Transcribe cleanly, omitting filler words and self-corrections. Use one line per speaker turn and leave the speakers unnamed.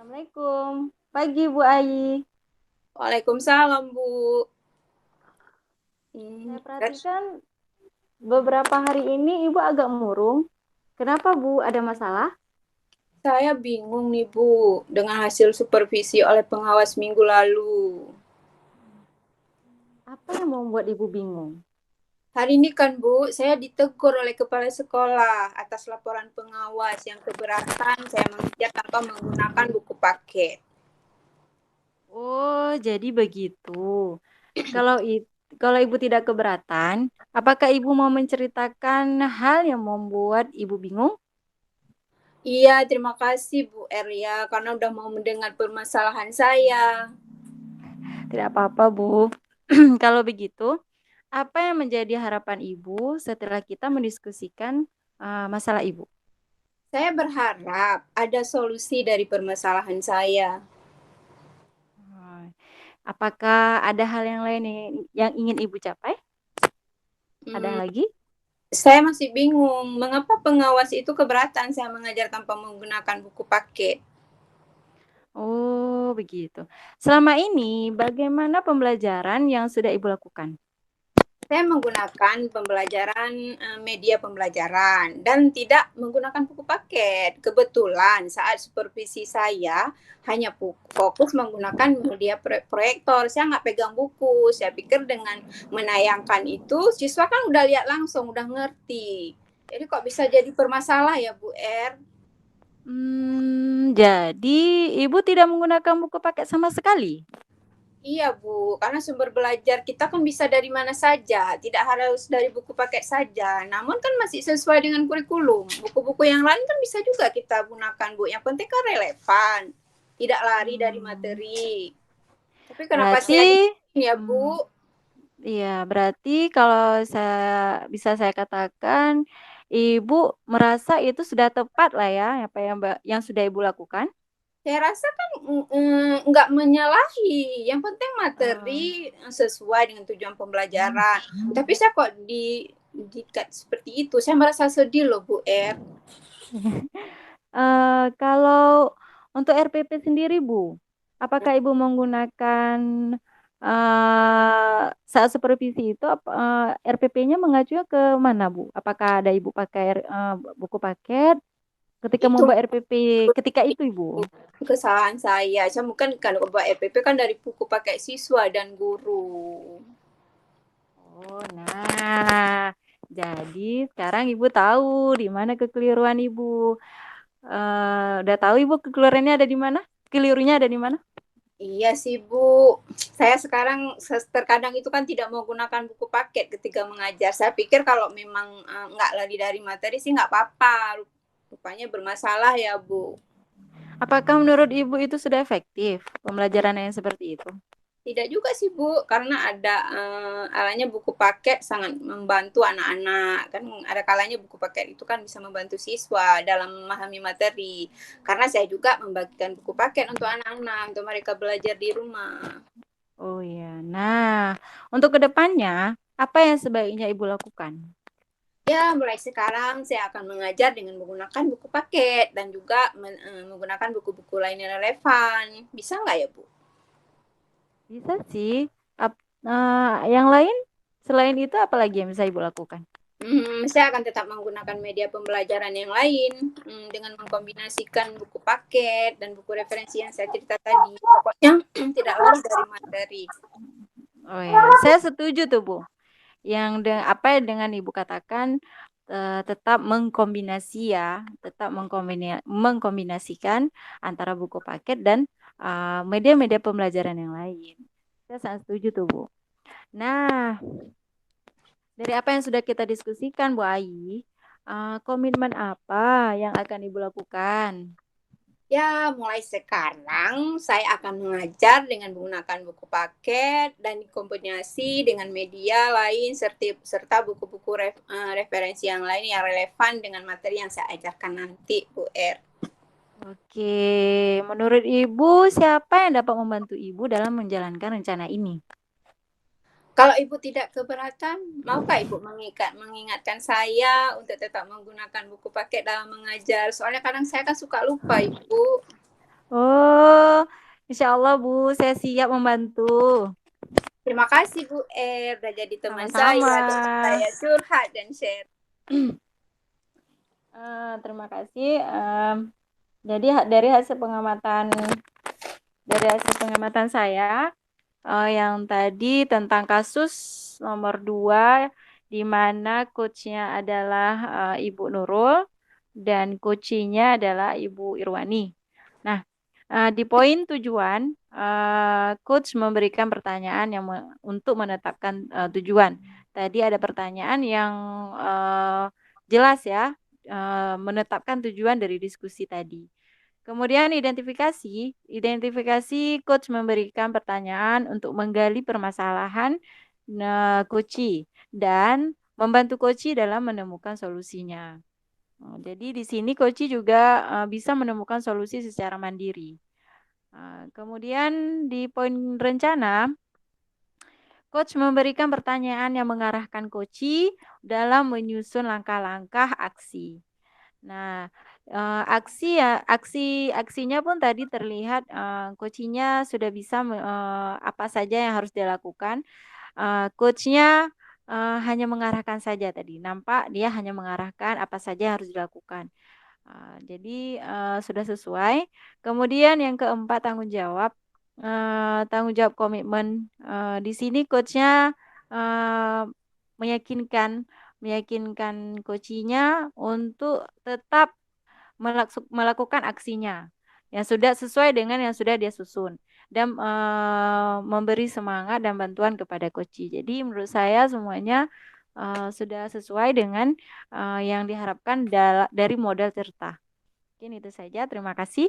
Assalamualaikum. Pagi Bu Ayi.
Waalaikumsalam, Bu.
Saya
Ter-
perhatikan beberapa hari ini Ibu agak murung. Kenapa Bu? Ada masalah?
saya bingung nih, Bu, dengan hasil supervisi oleh pengawas minggu lalu.
Apa yang membuat Ibu bingung?
Hari ini kan, Bu, saya ditegur oleh kepala sekolah atas laporan pengawas yang keberatan saya mengajar tanpa menggunakan buku paket.
Oh, jadi begitu. Kalau kalau Ibu tidak keberatan, apakah Ibu mau menceritakan hal yang membuat Ibu bingung?
Iya, terima kasih, Bu Erya, karena udah mau mendengar permasalahan saya.
Tidak apa-apa, Bu. Kalau begitu, apa yang menjadi harapan Ibu setelah kita mendiskusikan masalah Ibu?
Saya berharap ada solusi dari permasalahan saya.
Oh, apakah ada hal yang lain yang ingin Ibu capai? Ada
Hmm,
lagi?
Saya masih bingung, mengapa pengawas itu keberatan saya mengajar tanpa menggunakan buku paket.
Oh, begitu. Selama ini, bagaimana pembelajaran yang sudah Ibu lakukan?
Saya menggunakan media pembelajaran dan tidak menggunakan buku paket. Kebetulan saat supervisi saya hanya fokus menggunakan media proyektor. Saya nggak pegang buku. Saya pikir dengan menayangkan itu siswa kan udah lihat langsung, udah ngerti. Jadi kok bisa jadi bermasalah ya, Bu Er?
Jadi Ibu tidak menggunakan buku paket sama sekali?
Iya, Bu, karena sumber belajar kita kan bisa dari mana saja, tidak harus dari buku paket saja. Namun kan masih sesuai dengan kurikulum. Buku-buku yang lain kan bisa juga kita gunakan, Bu. Yang penting kan relevan, tidak lari dari
Hmm,
materi. Tapi kenapa
berarti,
saya di sini ya, Bu?
hmm, iya, berarti kalau saya katakan, Ibu merasa itu sudah tepat lah ya, apa yang sudah Ibu lakukan?
Saya rasa kan nggak menyalahi. Yang penting
Eh,
materi sesuai dengan tujuan pembelajaran. Tapi saya kok dikat seperti itu, saya merasa sedih loh, Bu Er.
Kalau untuk RPP sendiri, Bu, apakah Ibu menggunakan saat supervisi itu RPP-nya mengacu ke mana, Bu? Apakah ada Ibu pakai buku paket ketika
Itu
membuat RPP ketika itu, Ibu?
kesalahan saya. Saya bukan kalau buat EPP kan dari buku pakai siswa dan guru.
Oh, nah, jadi sekarang Ibu tahu di mana kekeliruan Ibu. Udah tahu Ibu kekeliruannya ada di mana? Kelirunya ada di mana?
Iya sih, Bu. Saya sekarang terkadang itu kan tidak menggunakan buku paket ketika mengajar. Saya pikir kalau memang nggak lari dari materi sih nggak apa-apa. Rupanya bermasalah ya, Bu.
Apakah menurut Ibu itu sudah efektif pembelajaran yang seperti itu?
Tidak juga sih, Bu, karena ada alanya buku paket sangat membantu anak-anak. Kan ada kalanya buku paket itu kan bisa membantu siswa dalam memahami materi. Karena saya juga membagikan buku paket untuk anak-anak, untuk mereka belajar di rumah.
Oh iya. Nah, untuk kedepannya, apa yang sebaiknya Ibu lakukan?
Ya, mulai sekarang saya akan mengajar dengan menggunakan buku paket dan juga menggunakan buku-buku lain yang relevan. Bisa nggak ya, Bu?
Bisa sih. Yang lain selain itu apa lagi yang bisa Ibu lakukan?
Saya akan tetap menggunakan media pembelajaran yang lain dengan mengkombinasikan buku paket dan buku referensi yang saya cerita tadi. Pokoknya tidak lari dari materi.
Oh ya, saya setuju tuh Bu. Apa yang dengan Ibu katakan tetap tetap mengkombinasikan antara buku paket dan media-media pembelajaran yang lain. Saya sangat setuju tuh Bu. Nah, dari apa yang sudah kita diskusikan Bu Ayi, komitmen apa yang akan Ibu lakukan?
Ya, mulai sekarang saya akan mengajar dengan menggunakan buku paket dan dikombinasi dengan media lain serta buku-buku referensi yang lain yang relevan dengan materi yang saya ajarkan nanti, Bu Er.
Oke, menurut Ibu siapa yang dapat membantu Ibu dalam menjalankan rencana ini?
Kalau Ibu tidak keberatan, maukah Ibu mengingatkan saya untuk tetap menggunakan buku paket dalam mengajar? Soalnya kadang saya kan suka lupa, Ibu.
Insya Allah Bu, saya siap membantu.
Terima kasih Bu udah jadi teman
Sama-sama.
saya, tempat saya curhat dan share.
Terima kasih. Jadi dari hasil pengamatan saya yang tadi tentang kasus nomor 2 di mana coachnya adalah Ibu Nurul dan coachnya adalah Ibu Irwani. Nah, di poin tujuan, coach memberikan pertanyaan yang untuk menetapkan tujuan. Tadi ada pertanyaan yang jelas ya, menetapkan tujuan dari diskusi tadi. Kemudian identifikasi coach memberikan pertanyaan untuk menggali permasalahan coach dan membantu coach dalam menemukan solusinya. Jadi di sini coach juga bisa menemukan solusi secara mandiri. Kemudian di poin rencana, coach memberikan pertanyaan yang mengarahkan coach dalam menyusun langkah-langkah aksi. Nah, aksinya pun tadi terlihat coachnya sudah bisa apa saja yang harus dilakukan. Coachnya hanya mengarahkan saja tadi. Nampak dia hanya mengarahkan apa saja yang harus dilakukan. Jadi sudah sesuai. Kemudian yang keempat tanggung jawab komitmen. Di sini coachnya eh, meyakinkan meyakinkan coachnya untuk tetap melakukan aksinya yang sudah sesuai dengan yang sudah dia susun dan memberi semangat dan bantuan kepada coach. Jadi menurut saya semuanya sudah sesuai dengan yang diharapkan dari model cerita. Mungkin itu saja. Terima kasih.